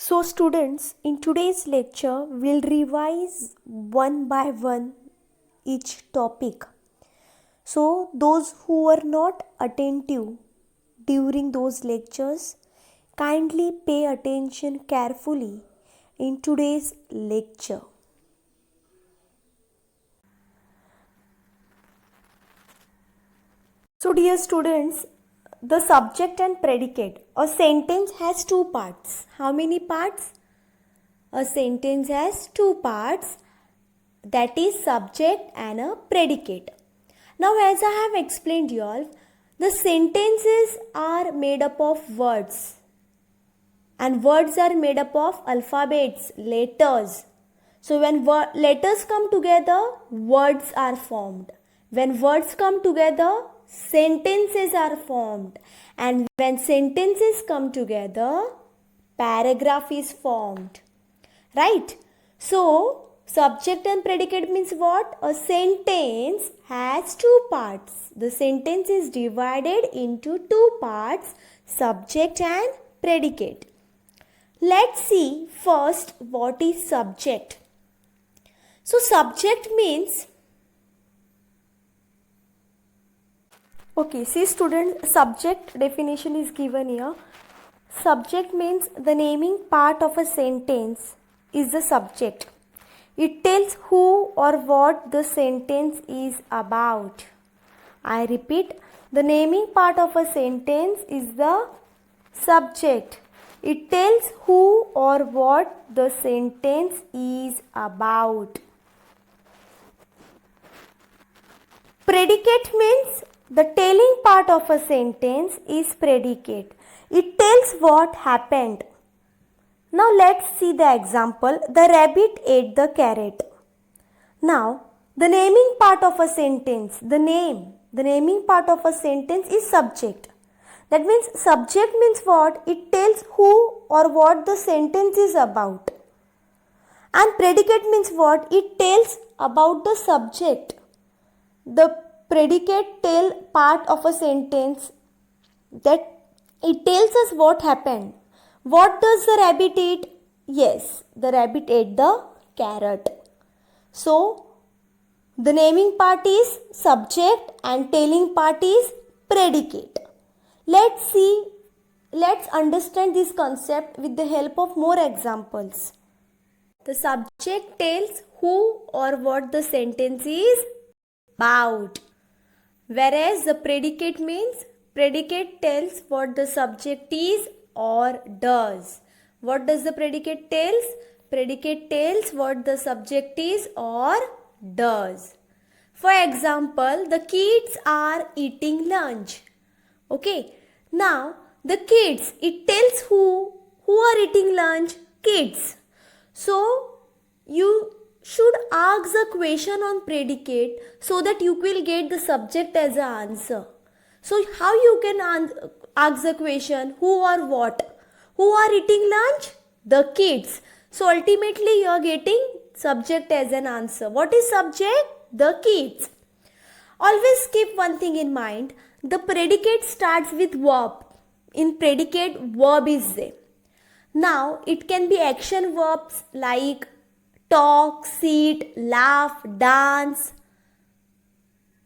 So students, in today's lecture, we'll revise one by one each topic. So those who were not attentive during those lectures, kindly pay attention carefully in today's lecture. So dear students, the subject and predicate. A sentence has two parts. How many parts? A sentence has two parts, that is subject and a predicate. Now as I have explained you all, the sentences are made up of words and words are made up of alphabets, letters. So when letters come together, words are formed. When words come together, sentences are formed. And when sentences come together, paragraph is formed. Right? So, subject and predicate means what? A sentence has two parts. The sentence is divided into two parts, subject and predicate. Let's see first what is subject. So, subject means, okay, see student, subject definition is given here. Subject means the naming part of a sentence is the subject. It tells who or what the sentence is about. I repeat, the naming part of a sentence is the subject. It tells who or what the sentence is about. Predicate means the telling part of a sentence is predicate. It tells what happened. Now let's see the example. The rabbit ate the carrot. Now the naming part of a sentence, the naming part of a sentence is subject. That means subject means what? It tells who or what the sentence is about. And predicate means what? It tells about the subject. The predicate tell part of a sentence, that it tells us what happened. What does the rabbit eat? Yes, the rabbit ate the carrot. So, the naming part is subject and telling part is predicate. Let's understand this concept with the help of more examples. The subject tells who or what the sentence is about. Whereas the predicate means, predicate tells what the subject is or does. What does the predicate tells? Predicate tells what the subject is or does. For example, the kids are eating lunch. Okay. Now, the kids, it tells who are eating lunch? Kids. So, you should ask the question on predicate so that you will get the subject as an answer. So, how you can ask the question who or what? Who are eating lunch? The kids. So, ultimately you are getting subject as an answer. What is subject? The kids. Always keep one thing in mind. The predicate starts with verb. In predicate, verb is there. Now, it can be action verbs like talk, sit, laugh, dance,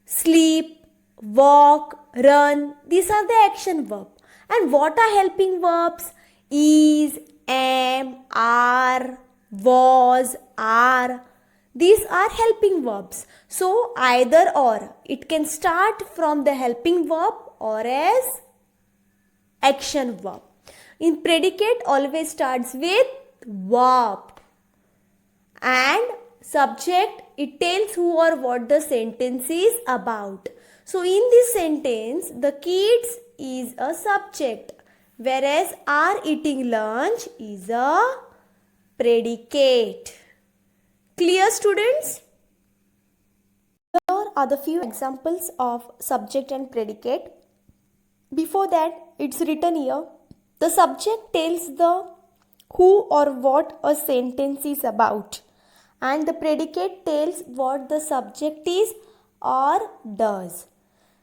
sleep, walk, run. These are the action verbs. And what are helping verbs? Is, am, are, was, are. These are helping verbs. So either or. It can start from the helping verb or as action verb. In predicate, always starts with verb. And subject, it tells who or what the sentence is about. So in this sentence, the kids is a subject, whereas are eating lunch is a predicate. Clear, students? Here are the few examples of subject and predicate. Before that, it's written here. The subject tells the who or what a sentence is about. And the predicate tells what the subject is or does.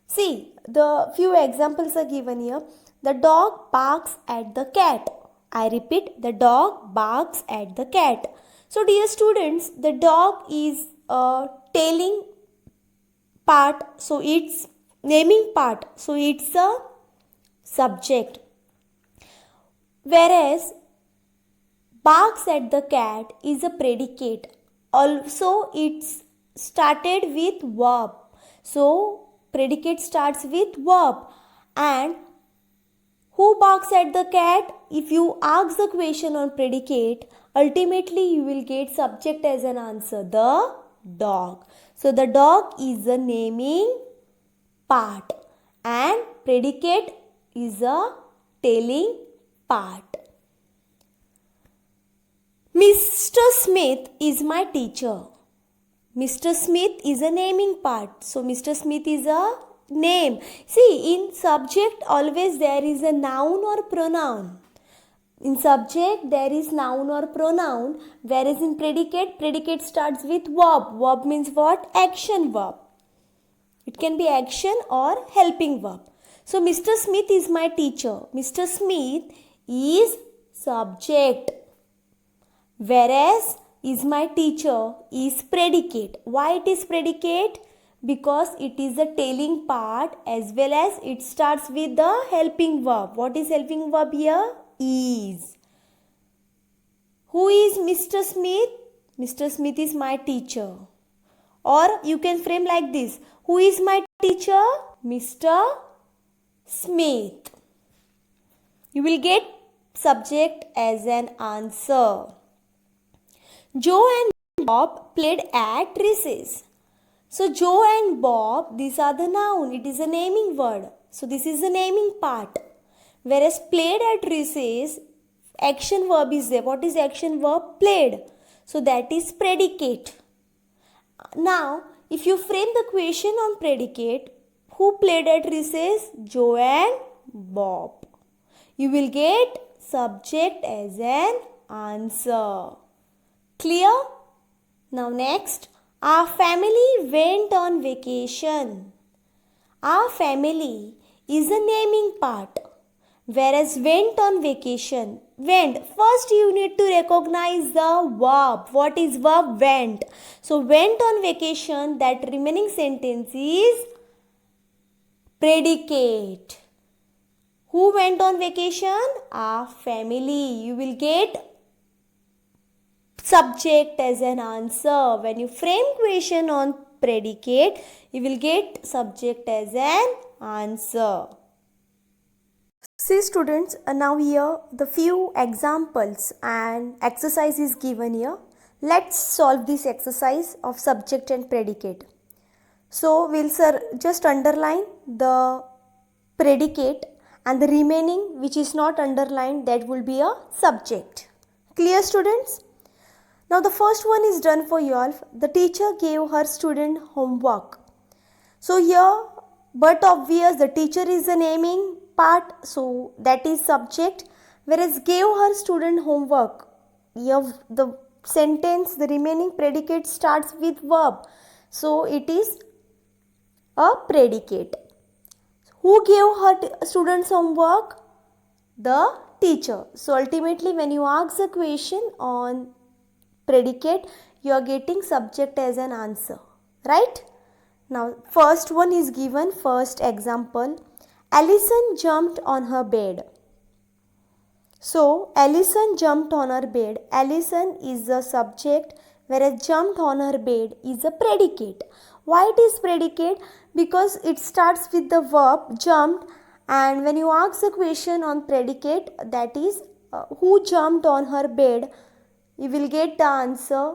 See, the few examples are given here. The dog barks at the cat. I repeat, the dog barks at the cat. So dear students, the dog is a telling part, so it's naming part, so it's a subject. Whereas barks at the cat is a predicate. Also it's started with verb. So predicate starts with verb. And who barks at the cat? If you ask the question on predicate, ultimately you will get subject as an answer, the dog. So the dog is a naming part and predicate is a telling part. Mr. Smith is my teacher. Mr. Smith is a naming part. So Mr. Smith is a name. See, in subject always there is a noun or pronoun. In subject there is noun or pronoun, whereas in predicate, predicate starts with verb. Verb means what? Action verb. It can be action or helping verb. So Mr. Smith is my teacher. Mr. Smith is subject. Whereas is my teacher is predicate. Why it is predicate? Because it is a telling part as well as it starts with the helping verb. What is helping verb here? Is. Who is Mr. Smith? Mr. Smith is my teacher. Or you can frame like this. Who is my teacher? Mr. Smith. You will get subject as an answer. Joe and Bob played at recess. So Joe and Bob, these are the noun. It is a naming word. So this is the naming part. Whereas played at recess, action verb is there. What is action verb? Played. So that is predicate. Now, if you frame the question on predicate, who played at recess? Joe and Bob. You will get subject as an answer. Clear? Now next, our family went on vacation. Our family is a naming part. Whereas went on vacation, went, first you need to recognize the verb. What is verb? Went. So went on vacation, that remaining sentence is predicate. Who went on vacation? Our family. You will get subject as an answer. When you frame question on predicate, you will get subject as an answer. See students, now here the few examples and exercise is given here. Let's solve this exercise of subject and predicate. So we'll just underline the predicate and the remaining which is not underlined, that will be a subject. Clear students? Now the first one is done for you all. The teacher gave her student homework. So here, but obvious, the teacher is the naming part, so that is subject. Whereas gave her student homework, here the sentence, the remaining predicate starts with verb. So it is a predicate. Who gave her students homework? The teacher. So ultimately when you ask the question on predicate, you are getting subject as an answer, right? Now first one is given, first example. Allison jumped on her bed. So Allison jumped on her bed. Allison is the subject, whereas jumped on her bed is a predicate. Why it is predicate? Because it starts with the verb jumped, and when you ask the question on predicate, that is who jumped on her bed, you will get the answer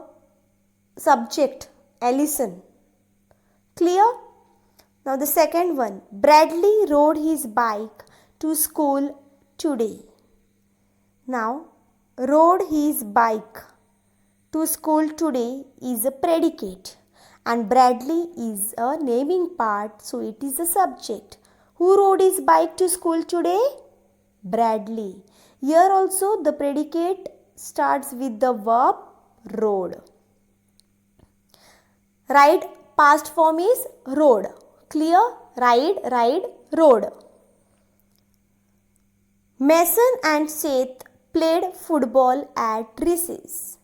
subject, Allison. Clear? Now the second one, Bradley rode his bike to school today. Now, rode his bike to school today is a predicate and Bradley is a naming part, so it is a subject. Who rode his bike to school today? Bradley. Here also the predicate starts with the verb rode. Ride, past form is rode. Clear? Ride, rode. Mason and Seth played football at recess.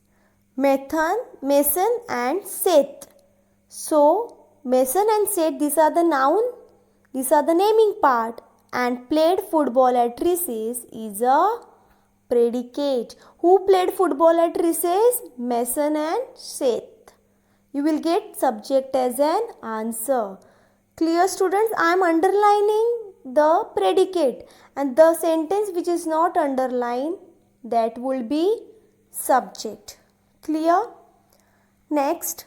Mason and Seth. So, Mason and Seth, these are the noun, these are the naming part, and played football at recess is a predicate. Who played football at recess? Mason and Seth. You will get subject as an answer. Clear, students? I am underlining the predicate, and the sentence which is not underlined, that will be subject. Clear? Next,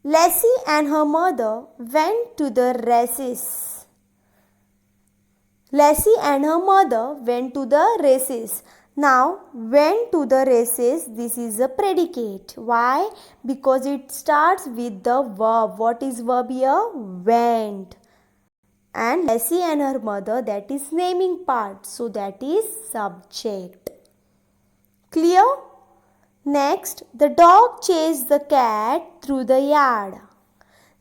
Lassie and her mother went to the races. Lassie and her mother went to the races. Now, went to the races, this is a predicate. Why? Because it starts with the verb. What is verb here? Went. And Lassie and her mother, that is naming part. So, that is subject. Clear? Next, the dog chased the cat through the yard.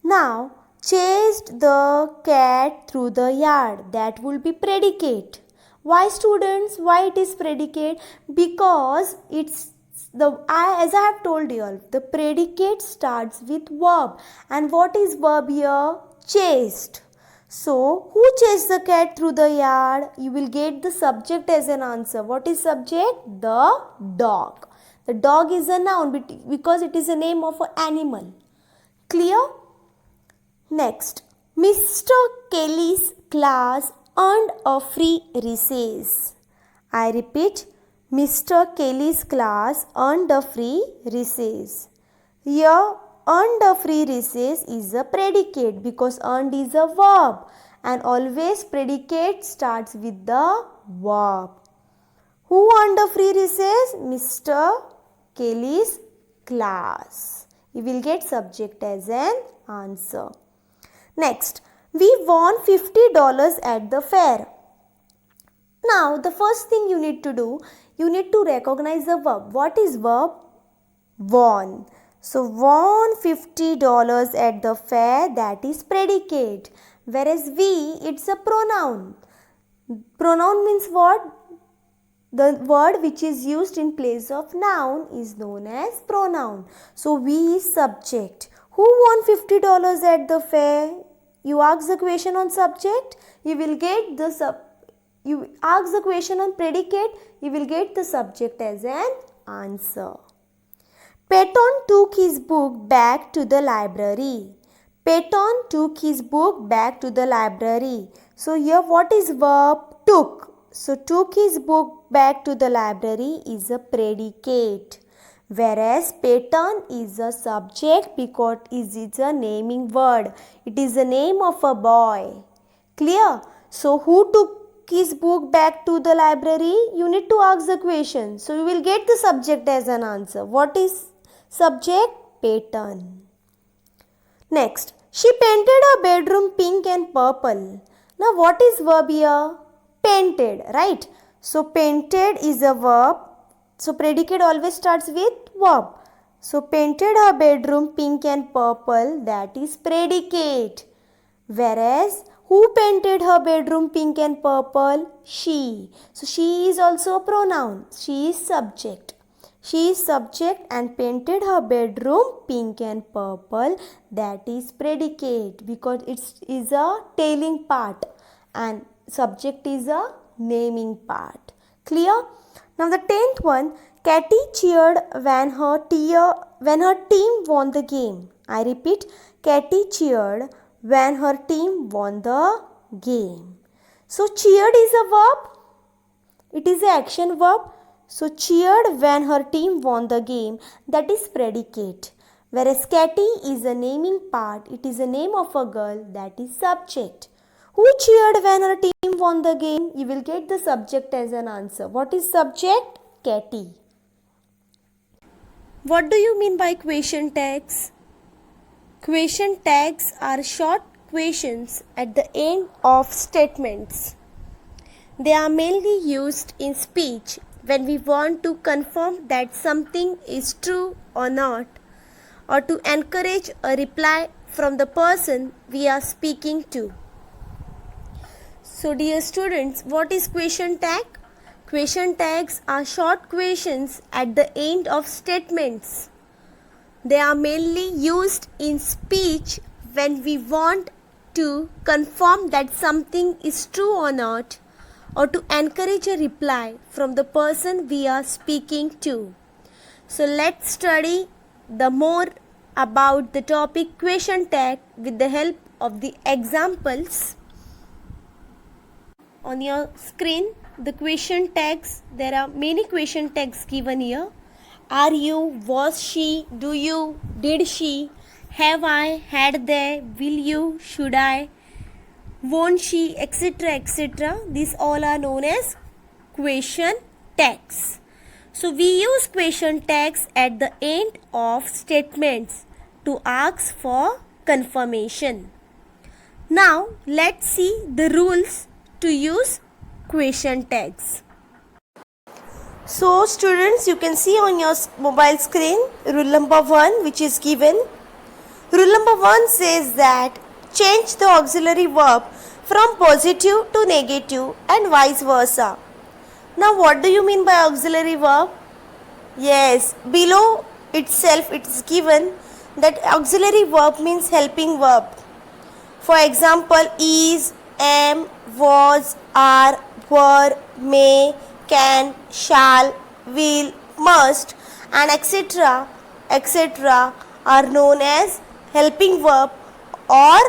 Now, chased the cat through the yard. That will be predicate. Why, students? Why it is predicate? Because it's as I have told you all, the predicate starts with verb. And what is verb here? Chased. So, who chased the cat through the yard? You will get the subject as an answer. What is subject? The dog. The dog is a noun because it is a name of an animal. Clear? Next, Mr. Kelly's class earned a free recess. I repeat, Mr. Kelly's class earned a free recess. Here, earned a free recess is a predicate because earned is a verb, and always predicate starts with the verb. Who earned a free recess? Mr. Kelly's class. You will get subject as an answer. Next, we won $50 at the fair. Now, the first thing you need to do, you need to recognize the verb. What is verb? Won. So, won $50 at the fair, that is predicate. Whereas we, it's a pronoun. Pronoun means what? The word which is used in place of noun is known as pronoun. So, we is subject. Who won $50 at the fair? You ask the question on subject, you will get the you ask the question on predicate, you will get the subject as an answer. Patton took his book back to the library. Patton took his book back to the library. So here what is verb? Took. So took his book back to the library is a predicate. Whereas Patton is a subject because it is a naming word. It is the name of a boy. Clear? So who took his book back to the library? You need to ask the question. So you will get the subject as an answer. What is subject? Patton. Next, she painted her bedroom pink and purple. Now what is verb here? Painted, right? So painted is a verb. So predicate always starts with verb. So painted her bedroom pink and purple, that is predicate. Whereas who painted her bedroom pink and purple? She. So she is also a pronoun. She is subject. She is subject and painted her bedroom pink and purple, that is predicate because it is a tailing part and subject is a naming part. Clear? Now the 10th one, Katy cheered when her team won the game. I repeat, Katy cheered when her team won the game. So cheered is a verb. It is an action verb. So cheered when her team won the game, that is predicate. Whereas Katy is a naming part. It is a name of a girl, that is subject. Who cheered when her team won the game? You will get the subject as an answer. What is subject? Katy. What do you mean by question tags? Question tags are short questions at the end of statements. They are mainly used in speech when we want to confirm that something is true or not, or to encourage a reply from the person we are speaking to. So dear students, what is question tag? Question tags are short questions at the end of statements. They are mainly used in speech when we want to confirm that something is true or not, or to encourage a reply from the person we are speaking to. So let's study the more about the topic question tag with the help of the examples. On your screen, the question tags, there are many question tags given here. Are you, was she, do you, did she, have I, had they, will you, should I, won't she, etc. etc. These all are known as question tags. So we use question tags at the end of statements to ask for confirmation. Now let's see the rules to use question tags. So students, you can see on your mobile screen rule number 1 which is given. Rule number 1 says that change the auxiliary verb from positive to negative and vice versa. Now what do you mean by auxiliary verb? Yes, below itself it is given that auxiliary verb means helping verb. For example, is, am, was, are, were, may, can, shall, will, must and etc. are known as helping verb, or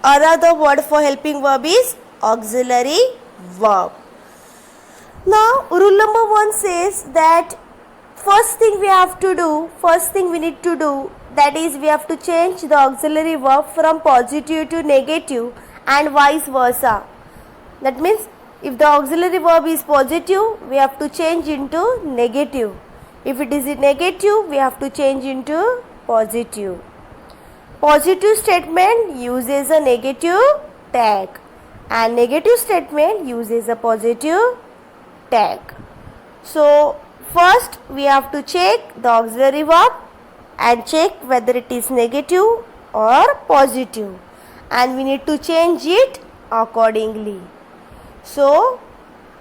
another word for helping verb is auxiliary verb. Now rule number 1 says that first thing we need to do, that is we have to change the auxiliary verb from positive to negative and vice versa. That means if the auxiliary verb is positive, we have to change into negative. If it is negative, we have to change into positive. Positive statement uses a negative tag and negative statement uses a positive tag. So first we have to check the auxiliary verb and check whether it is negative or positive, and we need to change it accordingly. So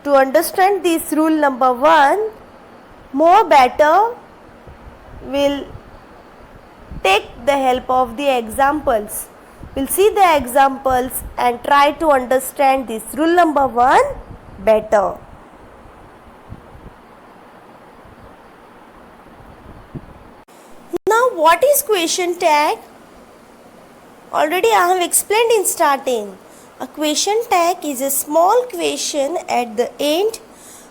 to understand this rule number 1 more better, we'll take the help of the examples. We'll see the examples and try to understand this rule number 1 better. Now what is question tag? Already I have explained in starting. A question tag is a small question at the end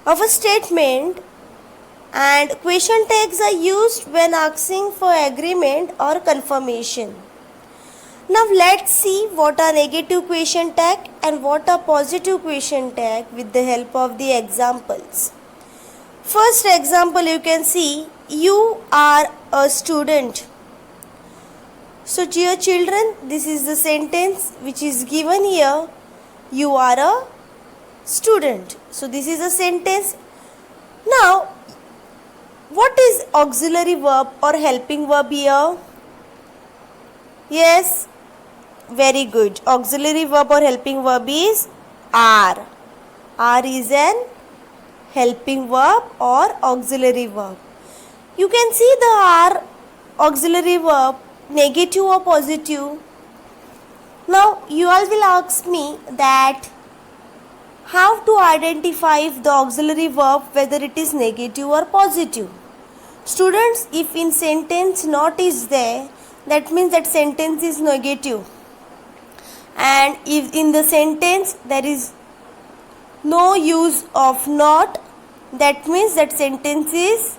of a statement, and question tags are used when asking for agreement or confirmation. Now let's see what are negative question tag and what are positive question tag with the help of the examples. First example, you can see you are a student. So dear children, this is the sentence which is given here. You are a student. So this is a sentence. Now what is auxiliary verb or helping verb here? Yes, very good. Auxiliary verb or helping verb is are. Are is an helping verb or auxiliary verb. You can see the are auxiliary verb negative or positive. Now you all will ask me that how to identify if the auxiliary verb whether it is negative or positive. Students, if in sentence not is there, that means that sentence is negative, and if in the sentence there is no use of not, that means that sentence is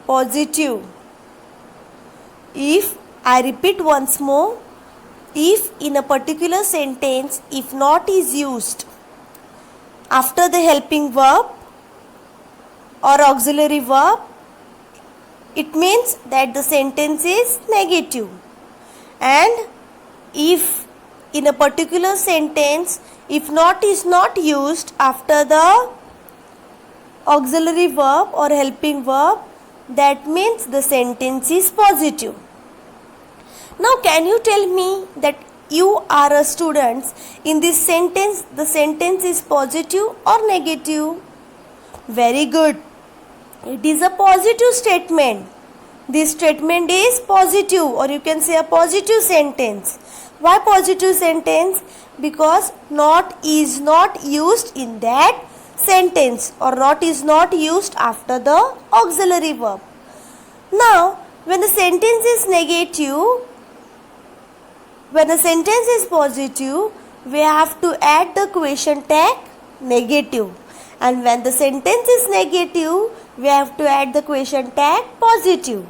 positive. If I repeat once more, if in a particular sentence if not is used after the helping verb or auxiliary verb, it means that the sentence is negative. And if in a particular sentence if not is not used after the auxiliary verb or helping verb, that means the sentence is positive. Now can you tell me that you are a student, in this sentence the sentence is positive or negative? Very good. It is a positive statement. This statement is positive, or you can say a positive sentence. Why positive sentence? Because not is not used in that sentence, or not is not used after the auxiliary verb. Now, when the sentence is negative, when the sentence is positive, we have to add the question tag negative. And when the sentence is negative, we have to add the question tag positive.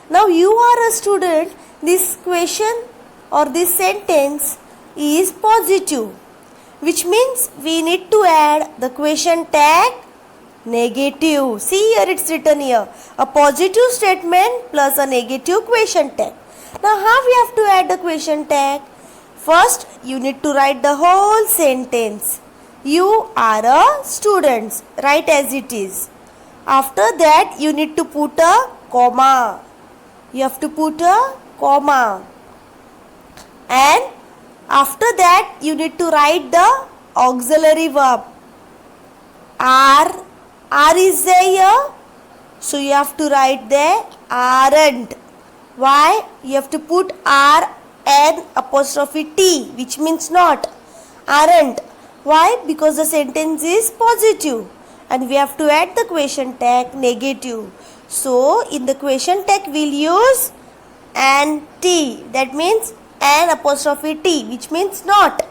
Now you are a student, this question or this sentence is positive, which means we need to add the question tag negative. See here, it's written here, a positive statement plus a negative question tag. Now how we have to add the question tag? First, you need to write the whole sentence. You are a student, write as it is. After that, you need to put a comma. You have to put a comma. And after that, you need to write the auxiliary verb. Are is there here? So you have to write there aren't. Why? You have to put R and apostrophe T, which means not. Aren't. Why? Because the sentence is positive and we have to add the question tag negative. So in the question tag we'll use an T, that means an apostrophe T, which means not.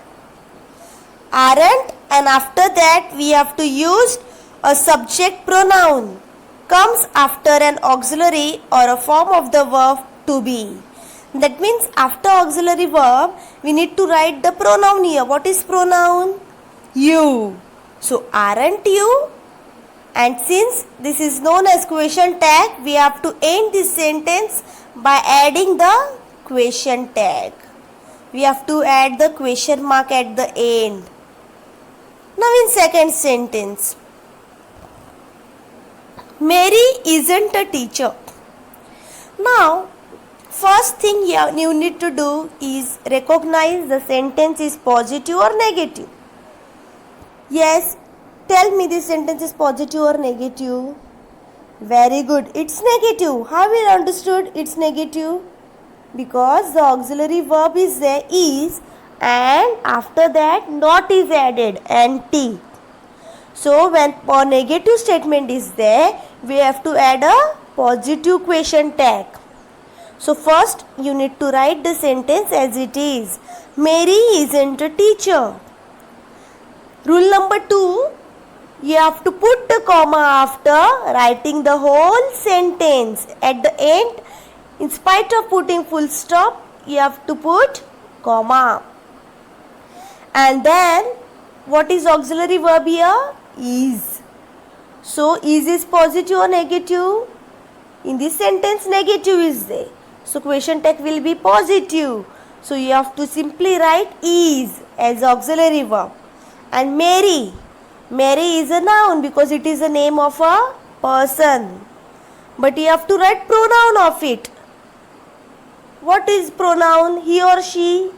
Aren't, and after that we have to use a subject pronoun, comes after an auxiliary or a form of the verb to be. That means after auxiliary verb we need to write the pronoun here. What is pronoun? You. So aren't you? And since this is known as question tag, we have to end this sentence by adding the question tag. We have to add the question mark at the end. Now in second sentence, Mary isn't a teacher. Now first thing you need to do is recognize the sentence is positive or negative. Yes, tell me this sentence is positive or negative. Very good. It's negative. How we understood it's negative? Because the auxiliary verb is there, is, and after that not is added, and T. So when a negative statement is there, we have to add a positive question tag. So first you need to write the sentence as it is. Mary isn't a teacher. Rule number 2, you have to put the comma after writing the whole sentence. At the end, in spite of putting full stop, you have to put comma. And then, what is auxiliary verb here? Is. So, is positive or negative? In this sentence, negative is there. So, question tag will be positive. So, you have to simply write is as auxiliary verb. And Mary is a noun because it is the name of a person. But you have to write pronoun of it. What is pronoun? He or she.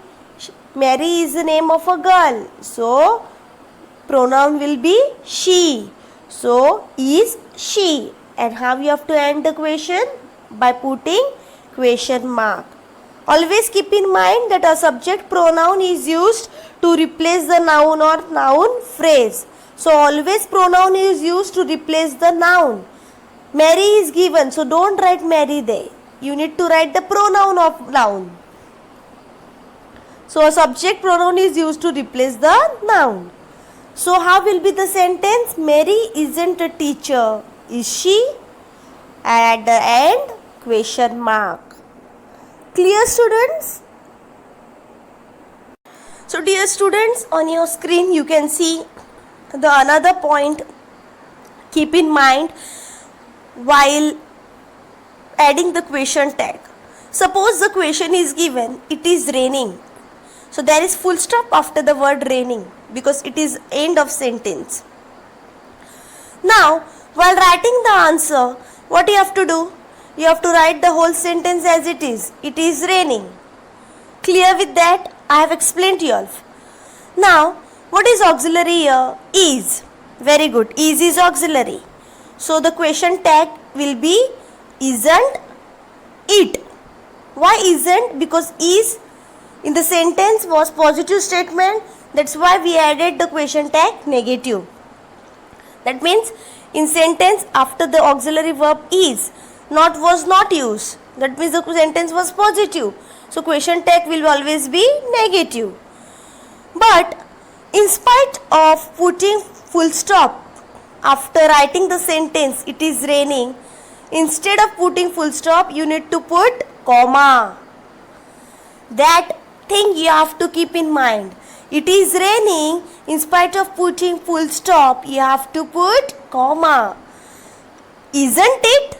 Mary is the name of a girl. So, pronoun will be she. So, is she. And how you have to end the question? By putting question mark. Always keep in mind that a subject pronoun is used to replace the noun or noun phrase. So always pronoun is used to replace the noun. Mary is given, so don't write Mary there. You need to write the pronoun of noun. So a subject pronoun is used to replace the noun. So how will be the sentence? Mary isn't a teacher. Is she? And at the end, question mark. Clear, students? So dear students, on your screen you can see the another point. Keep in mind while adding the question tag. Suppose the question is given, it is raining. So there is full stop after the word raining because it is end of sentence. Now while writing the answer, what you have to do? You have to write the whole sentence as it is. It is raining. Clear with that? I have explained to you all. Now, what is auxiliary here? Is. Very good. Is auxiliary. So the question tag will be isn't it. Why isn't? Because is in the sentence was positive statement. That's why we added the question tag negative. That means in sentence after the auxiliary verb is, not was not used. That means the sentence was positive. So question tag will always be negative. But in spite of putting full stop after writing the sentence it is raining, instead of putting full stop you need to put comma. That thing you have to keep in mind. It is raining, in spite of putting full stop you have to put comma. Isn't it?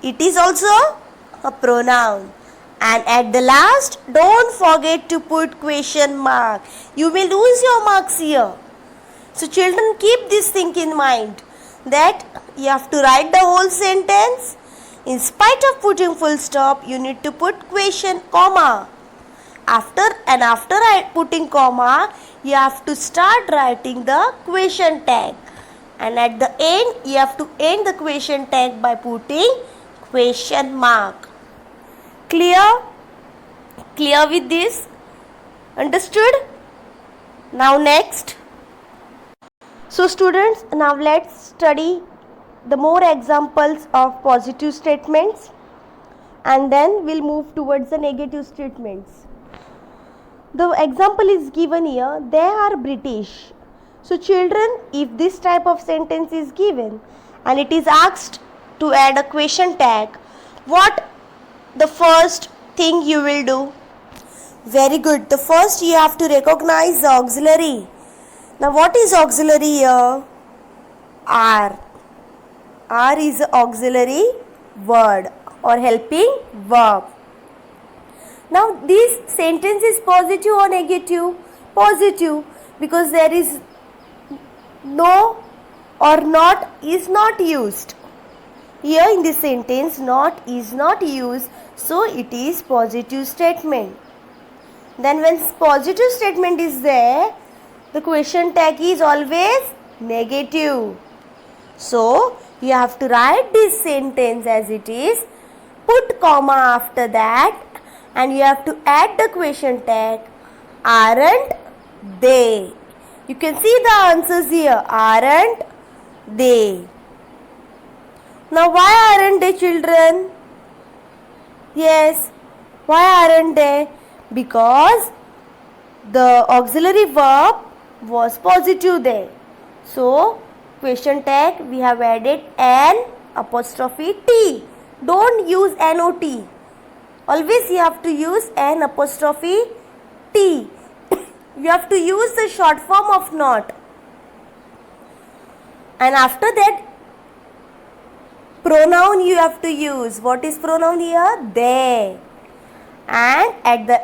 It is also a pronoun. And at the last, don't forget to put question mark. You will lose your marks here. So children, keep this thing in mind that you have to write the whole sentence. In spite of putting full stop, you need to put question comma. After putting comma, you have to start writing the question tag. And at the end, you have to end the question tag by putting question mark. Clear? Clear with this? Understood? Now next. So students, now let's study the more examples of positive statements and then we'll move towards the negative statements. The example is given here, they are British. So children, if this type of sentence is given and it is asked to add a question tag, what the first thing you will do? Very good. The first you have to recognize the auxiliary. Now what is auxiliary here? Are. Are is the auxiliary word or helping verb. Now this sentence is positive or negative? Positive, because there is no or not is not used. Here in this sentence not is not used, so it is positive statement. Then when positive statement is there, the question tag is always negative. So you have to write this sentence as it is, put comma after that and you have to add the question tag, aren't they? You can see the answers here, aren't they? Now why aren't they, children? Yes, why aren't they? Because the auxiliary verb was positive there. So question tag we have added an apostrophe T. Don't use not. Always you have to use an apostrophe T. You have to use the short form of not. And after that, pronoun you have to use. What is pronoun here? They. And at the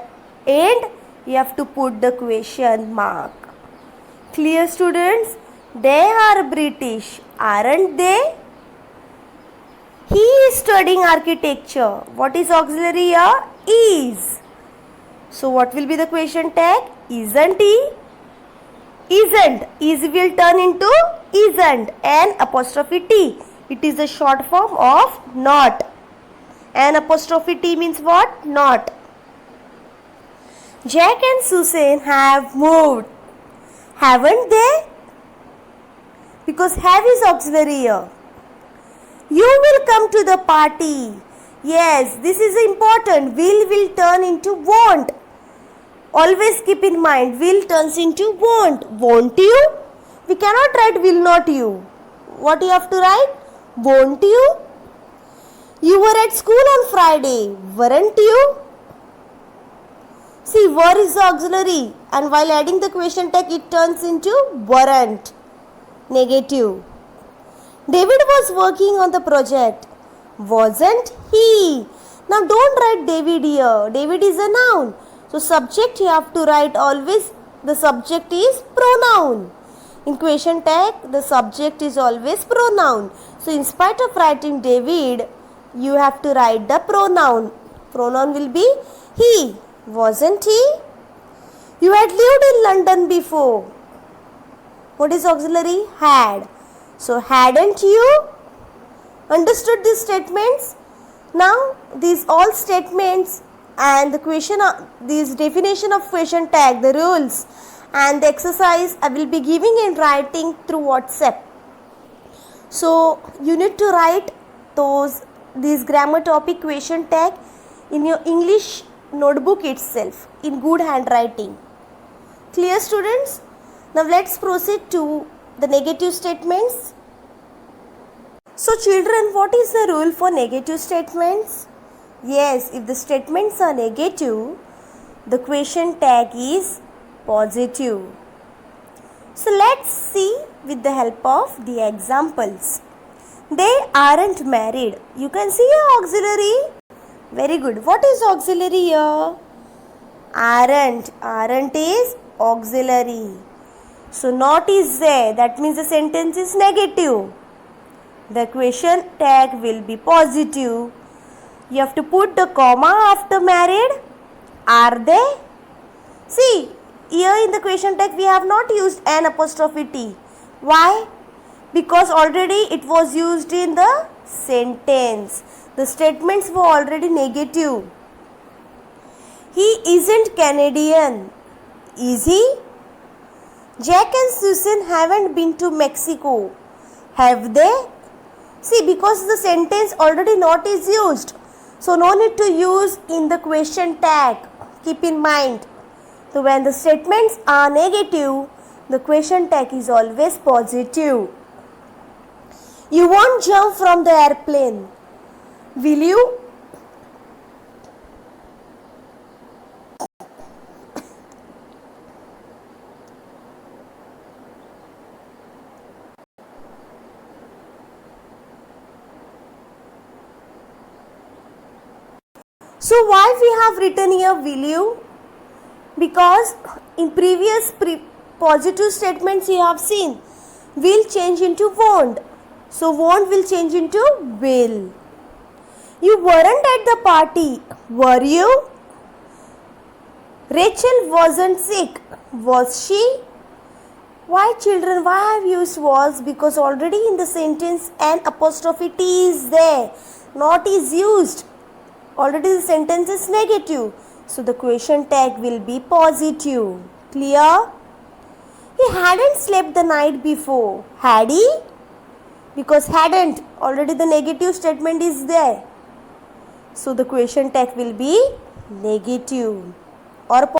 end, you have to put the question mark. Clear, students? They are British, aren't they? He is studying architecture. What is auxiliary here? Is. So what will be the question tag? Isn't he? Isn't. Is will turn into isn't. An apostrophe T. It is the short form of not. An apostrophe T means what? Not. Jack and Susan have moved. Haven't they? Because have is auxiliary here. You will come to the party. Yes, this is important. Will turn into won't. Always keep in mind, will turns into won't. Won't you? We cannot write will not you. What you have to write? Won't you? You were at school on Friday, weren't you? See, were is the auxiliary and while adding the question tag it turns into weren't. Negative. David was working on the project. Wasn't he? Now don't write David here. David is a noun. So subject you have to write always, the subject is pronoun. In question tag the subject is always pronoun. So in spite of writing David, you have to write the pronoun. Pronoun will be he. Wasn't he? You had lived in London before. What is auxiliary? Had. So hadn't you understood these statements? Now these all statements and the question, these definition of question tag, the rules and the exercise I will be giving in writing through WhatsApp. So you need to write these grammar topic question tag in your English notebook itself in good handwriting. Clear, students? Now let's proceed to the negative statements. So children, what is the rule for negative statements? Yes, if the statements are negative, the question tag is positive. So let's see with the help of the examples. They aren't married. You can see a auxiliary. Very good. What is auxiliary here? Aren't. Aren't is auxiliary. So not is there. That means the sentence is negative. The question tag will be positive. You have to put the comma after married. Are they? See, here in the question tag we have not used an apostrophe T. Why? Because already it was used in the sentence. The statements were already negative. He isn't Canadian. Is he? Jack and Susan haven't been to Mexico. Have they? See, because the sentence already not is used. So no need to use in the question tag. Keep in mind. So when the statements are negative, the question tag is always positive. You won't jump from the airplane. Will you? So why we have written here will you? Because in previous positive statements you have seen will change into won't. So won't will change into will. You weren't at the party, were you? Rachel wasn't sick, was she? Why children, why I have used was? Because already in the sentence an apostrophe T is there, not is used. Already the sentence is negative. So the question tag will be positive. Clear? He hadn't slept the night before. Had he? Because hadn't, already the negative statement is there. So the question tag will be negative or